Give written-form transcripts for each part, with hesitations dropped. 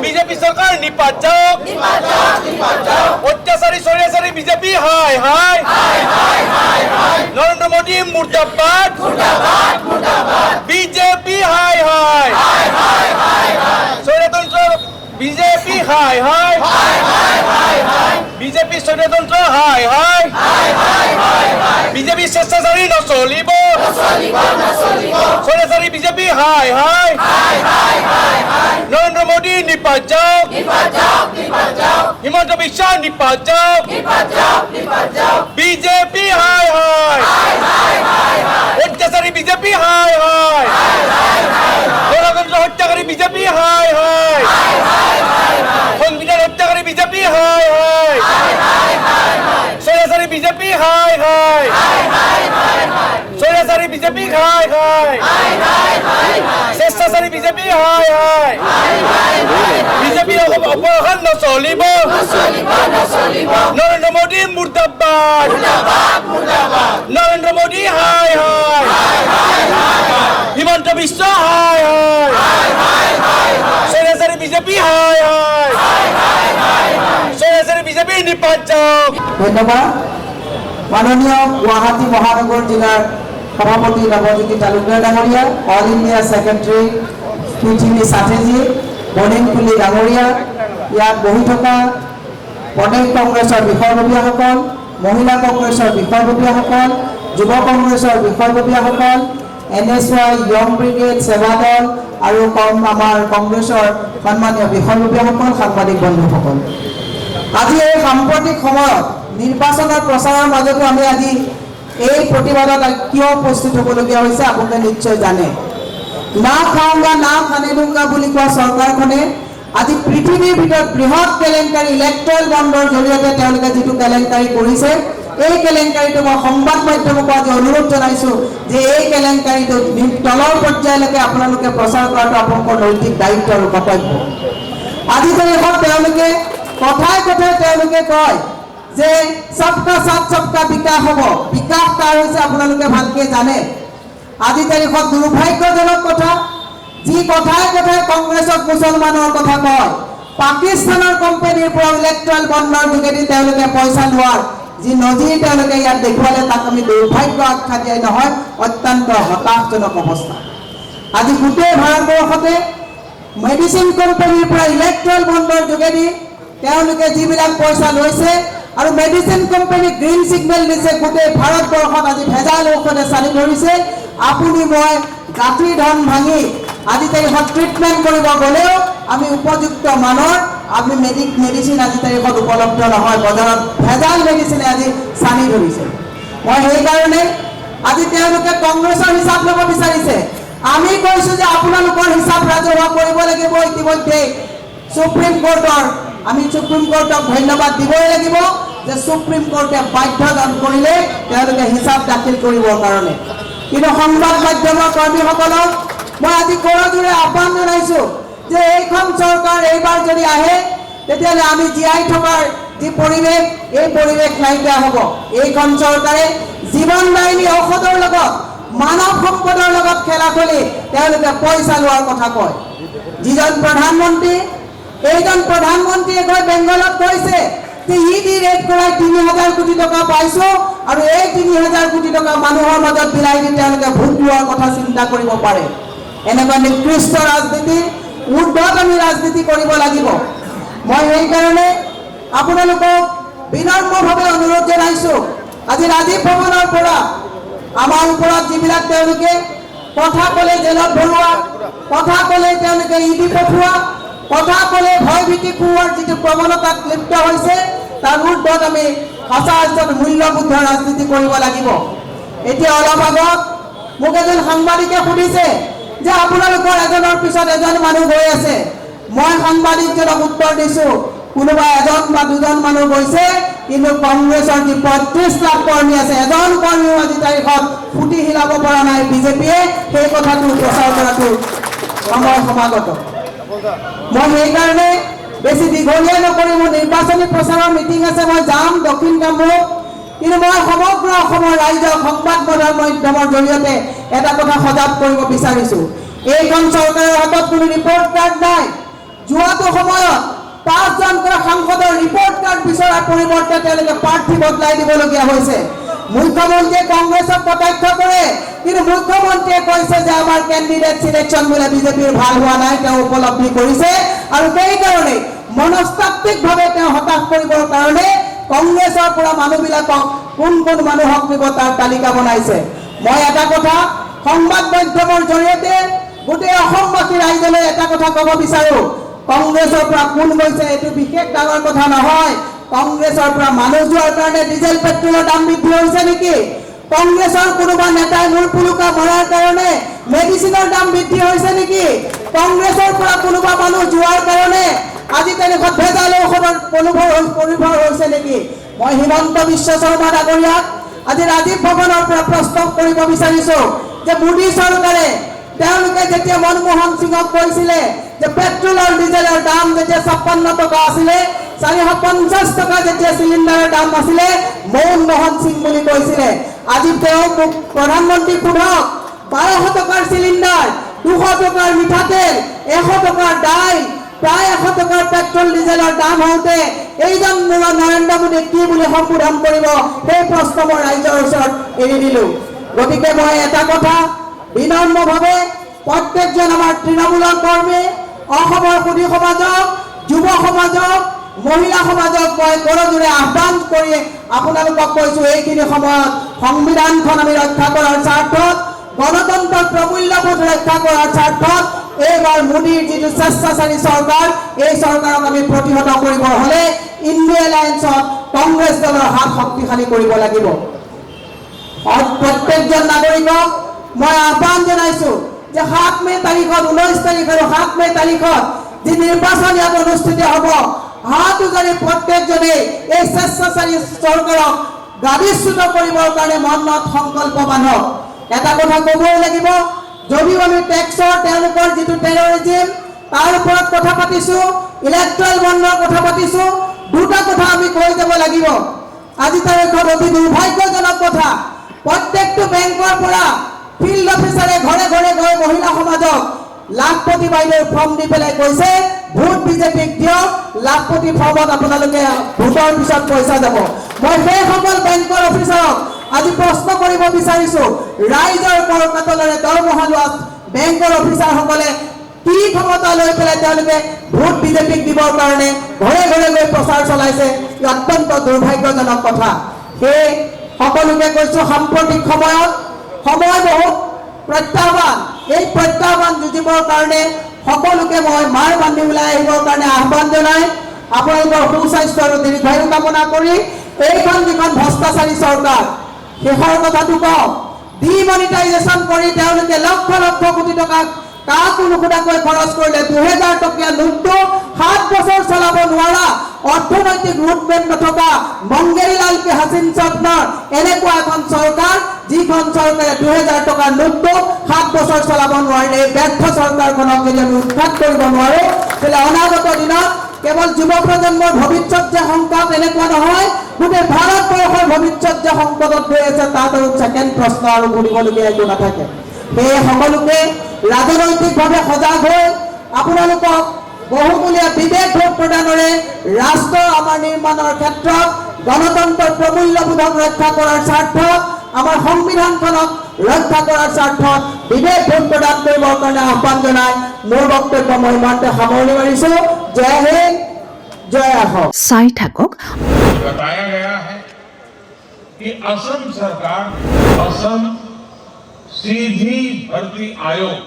BJP সরকার নিপাত যাওক অত্যাচারী স্বৈরাচারী বিজেপি হাই হাই নরেন্দ্র মোদী মুর্দাবাদ বিজেপি হাই হাই স্বৈরতন্ত্র বিজেপি হাই হাই বিজেপি স্বৈরতন্ত্র হাই হাই বিজেপি স্বেচ্ছাচারী নচলিব স্বৈরাচারী বিজেপি হাই হাই নরেন্দ্র মোদী নিপাত যাওক হিমন্ত বিশ্ব নিপাত যাওক বিজেপি হাই হাই অত্যাচারী বিজেপি হাই হাই গণতন্ত্র হত্যাকারী বিজেপি হাই হাই সংবিধান হত্যাকারী বিজেপি হাই হাই স্বৈরাচারী বিজেপি হাই হাই স্বৈরাচারী বিজেপি হাই হাই স্বেচ্ছাচারী বিজেপি হাই হাই বিজেপি অপরাধ নচলিব নরেন্দ্র মোদী মুর্দাবাদ নরেন্দ্র মোদী হাই হাই হিমন্ত বিশ্ব হাই হাই স্বৈরাচারী বিজেপি হাই হাই স্বৈরাচারী বিজেপি নিপাত যাওক। ধন্যবাদ। মাননীয় গুৱাহাটী মহানগৰ জেলাৰ সভাপতি নবজ্যোতি তালুকদাৰ ডাঙৰীয়া, অল ইণ্ডিয়া সেক্ৰেটাৰি পৃথিবী সাথেজী, বনিনকুলি ডাঙৰীয়া, ইয়াত বহি থকা প্ৰদেশ কংগ্ৰেছৰ বিষয়ববীয়াসকল, মহিলা কংগ্ৰেছৰ বিষয়ববীয়াসকল, যুৱ কংগ্ৰেছৰ বিষয়ববীয়াসকল, NSY ইয়ং ব্ৰিগেড সেৱা দল আৰু আমাৰ কংগ্ৰেছৰ সন্মানীয় বিষয়ববীয়াসকল, সাংবাদিক বন্ধুসকল, আজি এই সাম্প্ৰতিক সময়ত নিৰ্বাচনৰ প্ৰচাৰৰ মাজতো আমি আজি এই প্ৰতিবাদত কিয় উপস্থিত হ'বলগীয়া হৈছে আপোনালোকে নিশ্চয় জানে। না খাওঁগা না খানে দুংগা বুলি কোৱা চৰকাৰখনে আজি পৃথিৱীৰ ভিতৰত বৃহৎ কেলেংকাৰী ইলেক্ট্ৰেল বণ্ডৰ জৰিয়তে তেওঁলোকে যিটো কেলেংকাৰী কৰিছে, এই কেলেংকাৰীটো মই সংবাদ মাধ্যমক আজি অনুৰোধ জনাইছোঁ যে এই কেলেংকাৰীটো তলৰ পৰ্যায়লৈকে আপোনালোকে প্ৰচাৰ কৰাটো আপোনালোকৰ নৈতিক দায়িত্ব আৰু কৰ্তব্য। আজি তাৰিখত তেওঁলোকে কথাই কথাই তেওঁলোকে কয় যে সবকা সাথ সবকা বিকাশ হ'ব। বিকাশ কাৰ হৈছে আপোনালোকে ভালকৈ জানে। আজি তাৰিখত দুৰ্ভাগ্যজনক কথা, যি কথাই কথাই কংগ্ৰেছক মুছলমানৰ কথা কয়, পাকিস্তানৰ কোম্পানীৰ পৰা ইলেক্ট্ৰেল বণ্ডৰ যোগেদি তেওঁলোকে পইচা লোৱাৰ যি নজিৰ তেওঁলোকে ইয়াত দেখুৱালে, তাক আমি দুৰ্ভাগ্য আখ্যা দিয়াই নহয়, অত্যন্ত হতাশজনক অৱস্থা। আজি গোটেই ভাৰতবৰ্ষতে মেডিচিন কোম্পানীৰ পৰা ইলেক্ট্ৰেল বণ্ডৰ যোগেদি তেওঁলোকে যিবিলাক পইচা লৈছে আৰু মেডিচিন কোম্পানী গ্ৰীণ সিগনেল দিছে, গোটেই ভাৰতবৰ্ষত আজি ভেজাল ঔষধে চালি ধৰিছে। আপুনি মই গাঁঠি ধন ভাঙি আজি তাৰিখত ট্ৰিটমেণ্ট কৰিব গ'লেও আমি উপযুক্ত মানৰ আমি মেডিচিন আজি তাৰিখত উপলব্ধ নহয়, বজাৰত ভেজাল মেডিচিনে আজি চানি ধৰিছে। মই সেইকাৰণে আজি তেওঁলোকে কংগ্ৰেছৰ হিচাপ ল'ব বিচাৰিছে। আমি কৈছোঁ যে আপোনালোকৰ হিচাপ ৰাজহুৱা কৰিব লাগিব। ইতিমধ্যে সুপ্ৰিম কোৰ্টৰ আমি সুপ্ৰিম কোৰ্টক ধন্যবাদ দিবই লাগিব যে সুপ্ৰিম কোৰ্টে বাধ্যদান কৰিলে তেওঁলোকে হিচাপ দাখিল কৰিবৰ কাৰণে। কিন্তু সংবাদ মাধ্যমৰ কৰ্মীসকলক মই আজি কৰজোৰে আহ্বান জনাইছোঁ যে এইখন চৰকাৰ এইবাৰ যদি আহে তেতিয়াহ'লে আমি জীয়াই থকাৰ যি পৰিৱেশ, এই পৰিৱেশ নাইকিয়া হ'ব। এইখন চৰকাৰে জীৱনদায়িনী ঔষধৰ লগত মানৱ সম্পদৰ লগত খেলা খেলি তেওঁলোকে পইচা লোৱাৰ কথা কয়। যিজন প্ৰধানমন্ত্ৰী, এইজন প্ৰধানমন্ত্ৰীয়ে গৈ বেংগলত কৈছে যে ইডি ৰেড কৰাই ৩,০০০ কোটি টকা পাইছোঁ আৰু এই ৩,০০০ কোটি টকা মানুহৰ মাজত বিলাই দি তেওঁলোকে ভোট লোৱাৰ কথা চিন্তা কৰিব পাৰে। এনেকুৱা নিকৃষ্ট ৰাজনীতি ঊৰ্ধত আমি ৰাজনীতি কৰিব লাগিব। মই সেইকাৰণে আপোনালোকক বিনম্ৰভাৱে অনুৰোধ জনাইছোঁ, আজি ৰাজীৱ ভৱনৰ পৰা আমাৰ ওপৰত যিবিলাক তেওঁলোকে কথা ক'লে জেলত ভৰোৱা, কথা ক'লে তেওঁলোকে ইডি পঠোৱা, কথা ক'লে ভয় ভীতি খুওৱাৰ যিটো প্ৰৱণতাত লিপ্ত হৈছে, তাৰ ঊৰ্ধত আমি সঁচা অৰ্থত মূল্যবোধ ৰাজনীতি কৰিব লাগিব। এতিয়া অলপ আগত মোক এজন সাংবাদিকে সুধিছে যে আপোনালোকৰ এজনৰ পিছত এজন মানুহ গৈ আছে। মই সাংবাদিকজনক উত্তৰ দিছোঁ, কোনোবা এজন বা দুজন মানুহ গৈছে, কিন্তু কংগ্ৰেছৰ যি ৩৫ লাখ কৰ্মী আছে, এজন কৰ্মীও আজি তাৰিখত ফুটি হিলাব পৰা নাই বিজেপিয়ে। সেই কথাটো প্ৰচাৰ কৰাটো সময় সমাগত। মই সেইকাৰণে বেছি দীঘলীয়া নকৰি, মোৰ নিৰ্বাচনী প্ৰচাৰৰ মিটিং আছে, মই যাম দক্ষিণ কামৰূপ। কিন্তু মই সমগ্ৰ অসমৰ ৰাইজক সংবাদ মাধ্যমৰ জৰিয়তে এটা কথা সজাগ কৰিব বিচাৰিছোঁ, এইখন চৰকাৰৰ হাতত কোনো ৰিপৰ্ট কাৰ্ড নাই। যোৱাটো সময়ত 5জনকৈ সাংসদৰ ৰিপৰ্ট কাৰ্ড বিচৰাৰ পৰিৱৰ্তে তেওঁলোকে প্ৰাৰ্থী বদলাই দিবলগীয়া হৈছে। মুখ্যমন্ত্ৰীয়ে কংগ্ৰেছক কটাক্ষ কৰে, কিন্তু মুখ্যমন্ত্ৰীয়ে কৈছে যে আমাৰ কেণ্ডিডেট সিলেকশ্যন বোলে বিজেপিৰ ভাল হোৱা নাই, তেওঁ উপলব্ধি কৰিছে আৰু সেইকাৰণে মনস্তাত্ত্বিকভাৱে তেওঁ হতাশ কৰিবৰ কাৰণে কংগ্ৰেছৰ পৰা মানুহবিলাকক কোন কোন মানুহক দিব তাৰ তালিকা বনাইছে। মই এটা কথা সংবাদ মাধ্যমৰ জৰিয়তে গোটেই অসমবাসী ৰাইজলৈ এটা কথা ক'ব বিচাৰো, কংগ্ৰেছৰ পৰা কোন গৈছে এইটো বিশেষ ডাঙৰ কথা নহয়। কংগ্ৰেছৰ পৰা মানুহ যোৱাৰ কাৰণে ডিজেল পেট্ৰলৰ দাম বৃদ্ধি হৈছে নেকি? কংগ্ৰেছৰ কোনোবা নেতাই মূৰ পুলুকা মৰাৰ কাৰণে মেডিচিনৰ দাম বৃদ্ধি হৈছে নেকি? কংগ্ৰেছৰ পৰা কোনোবা মানুহ যোৱাৰ কাৰণে আজি তেনেকুৱা ভেজাল ঔষধৰ পৰিভৰ হৈছে নেকি? মই হিমন্ত বিশ্ব শৰ্মা ডাঙৰীয়াক আজি ৰাজীৱ ভৱনৰ পৰা প্ৰশ্ন কৰিব বিচাৰিছো যে মোদী চৰকাৰে তেওঁলোকে যেতিয়া মনমোহন সিঙক কৈছিলে যে পেট্ৰলৰ ডিজেলৰ দাম যেতিয়া 56 টকা আছিলে, 450 টকা যেতিয়া চিলিণ্ডাৰৰ দাম আছিলে, মনমোহন সিং বুলি কৈছিলে। আজি তেওঁ মোক প্ৰধানমন্ত্ৰী সোধক 1200 টকাৰ চিলিণ্ডাৰ, 200 টকাৰ মিঠাতেল, 100 টকাৰ দাইল, প্ৰায় 100 টকাৰ পেট্ৰল ডিজেলৰ দাম হওঁতে এইজন নৰেন্দ্ৰ মোদীক কি বুলি সম্বোধন কৰিব, সেই প্ৰশ্ন মই ৰাইজৰ ওচৰত এৰি দিলো। গতিকে মই এটা কথা বিনম্ৰভাৱে প্ৰত্যেকজন আমাৰ তৃণমূলৰ কৰ্মী, অসমৰ সুধী সমাজক, যুৱ সমাজক, মহিলা সমাজক মই কৰজোৰে আহ্বান কৰি আপোনালোকক কৈছো, এইখিনি সময়ত সংবিধানখন আমি ৰক্ষা কৰাৰ স্বাৰ্থত, গণতন্ত্ৰৰ প্ৰমূল্যবোধ ৰক্ষা কৰাৰ স্বাৰ্থত এইবাৰ মোদীৰ যিটো স্বেচ্ছাচাৰী চৰকাৰ, এই চৰকাৰক আমি প্ৰতিহত কৰিব হলে ইণ্ডিয়া এলায়েন্সত কংগ্ৰেছ দলৰ হাত শক্তিশালী কৰিব লাগিব। প্ৰত্যেকজন নাগৰিকক মই আহ্বান জনাইছো যে 7 মে তাৰিখত, 19 তাৰিখ আৰু 7 মে তাৰিখত যি নিৰ্বাচন ইয়াত অনুষ্ঠিত হ'ব, হাত উজাৰি প্ৰত্যেকজনে এই স্বেচ্ছাচাৰী চৰকাৰক গাদীচ্যুত কৰিবৰ কাৰণে মনত সংকল্প বান্ধক। এটা কথা ক'বই লাগিব, যদিও আমি টেক্সৰ তেওঁলোকৰ যিটো টেৰৰিজিম তাৰ ওপৰত কথা পাতিছো, ইলেক্ট্ৰেল বণ্ডৰ কথা পাতিছো, দুটা কথা আমি কৈ যাব লাগিব। আজি তাৰিখত অতি দুৰ্ভাগ্যজনক কথা, প্ৰত্যেকটো বেংকৰ পৰা ফিল্ড অফিচাৰে ঘৰে ঘৰে গৈ মহিলা সমাজক লাখপতি বাইদেউৰ ফৰ্ম দি পেলাই কৈছে ভোট বিজেপিক দিয়ক, লাখপতি ফৰ্মত আপোনালোকে ভোটৰ পিছত পইচা যাব। মই সেইসকল বেংকৰ অফিচাৰক আজি প্ৰশ্ন কৰিব বিচাৰিছো, ৰাইজৰ কৰ কাটলেৰে দৰমহা লোৱা বেংকৰ অফিচাৰসকলে কি ক্ষমতা লৈ পেলাই তেওঁলোকে ভোট বিজেপিক দিবৰ কাৰণে ঘৰে ঘৰে গৈ প্ৰচাৰ চলাইছে, অত্যন্ত দুৰ্ভাগ্যজনক কথা। সেই সকলোকে কৈছো, সাম্প্ৰতিক সময়ত সময় বহুত প্ৰত্যাহ্বান, এই প্ৰত্যাহ্বান যুঁজিবৰ কাৰণে সকলোকে মই মাৰ বান্ধি ওলাই আহিবৰ কাৰণে আহ্বান জনাই আপোনালোকৰ সুস্বাস্থ্য আৰু দীৰ্ঘায়ু কামনা কৰি এইখন যিখন ভ্ৰষ্টাচাৰী চৰকাৰ, শেষৰ কথাটো কওঁ, ডিমনিটাইজেশ্যন কৰি তেওঁলোকে লক্ষ লক্ষ কোটি টকা কাকো নুসুধাকৈ খৰচ কৰিলে। 2000 টকীয়া নোটটো 7 বছৰ চলাব নোৱাৰা, অৰ্থনৈতিক ৰুটমেট নথকা মংগেৰীলাল কে হাসিন স্বপ্নৰ এনেকুৱা এখন চৰকাৰ, যিখন চৰকাৰে 2000 টকাৰ নোটটো 7 বছৰ চলাব নোৱাৰিলে, এই ব্যৰ্থ চৰকাৰখনক যদি আমি উৎখাত কৰিব নোৱাৰো, তেতিয়াহ'লে অনাগত দিনত কেৱল যুৱ প্ৰজন্মৰ ভৱিষ্যত যে সংকট এনেকুৱা নহয়, গোটেই ভাৰতবৰ্ষৰ ভৱিষ্যত যে সংকটত হৈ আছে তাত আৰু ছেকেণ্ড প্ৰশ্ন আৰু ঘূৰিবলগীয়া একো নাথাকে। সেয়ে সকলোকে ৰাজনৈতিকভাৱে সজাগ হৈ আপোনালোকক বহুমূলীয়া বিবেক ভোট প্ৰদানেৰে ৰাষ্ট্ৰ আমাৰ নিৰ্মাণৰ ক্ষেত্ৰত গণতন্ত্ৰৰ প্ৰমূল্যবোধক ৰক্ষা কৰাৰ স্বাৰ্থত, আমাৰ সংবিধানখনক ৰক্ষা কৰাৰ স্বাৰ্থত বিবেক ভোট প্ৰদান কৰিবৰ কাৰণে আহ্বান জনাই মোৰ বক্তব্য মই ইমানতে সামৰণি মাৰিছো। জয় হিন্দ, জয় অসম। চাই থাকক। बताया गया है कि असम सरकार असम सीधी भर्ती आयोग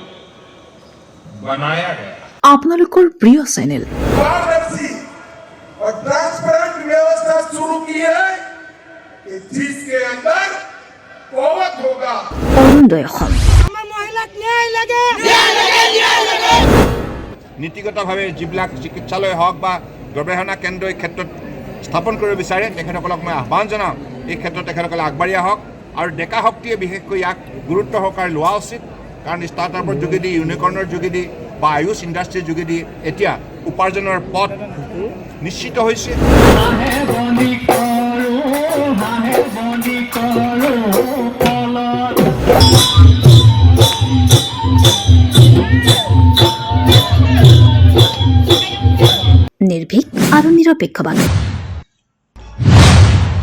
बनाया गया। আপোনালোকৰ প্ৰিয় চেনেল पारदर्शी और ट्रांसपेरेंट व्यवस्था शुरू की है कि जिसके अंदर कौवत होगा। অৰুণোদয় অসম। নীতিগতভাৱে যিবিলাক চিকিৎসালয় হওক বা গৱেষণা কেন্দ্ৰ এই ক্ষেত্ৰত স্থাপন কৰিব বিচাৰে তেখেতসকলক মই আহ্বান জনাওঁ, এই ক্ষেত্ৰত তেখেতসকলে আগবাঢ়ি আহক আৰু ডেকা শক্তিয়ে বিশেষকৈ ইয়াক গুৰুত্ব সহকাৰে লোৱা উচিত। কাৰণ ষ্টাৰ্টআপৰ যোগেদি, ইউনিকৰ্ণৰ যোগেদি বা আয়ুষ ইণ্ডাষ্ট্ৰীৰ যোগেদি এতিয়া উপাৰ্জনৰ পথ নিশ্চিত হৈছে। আৰু নিৰপেক্ষভাৱে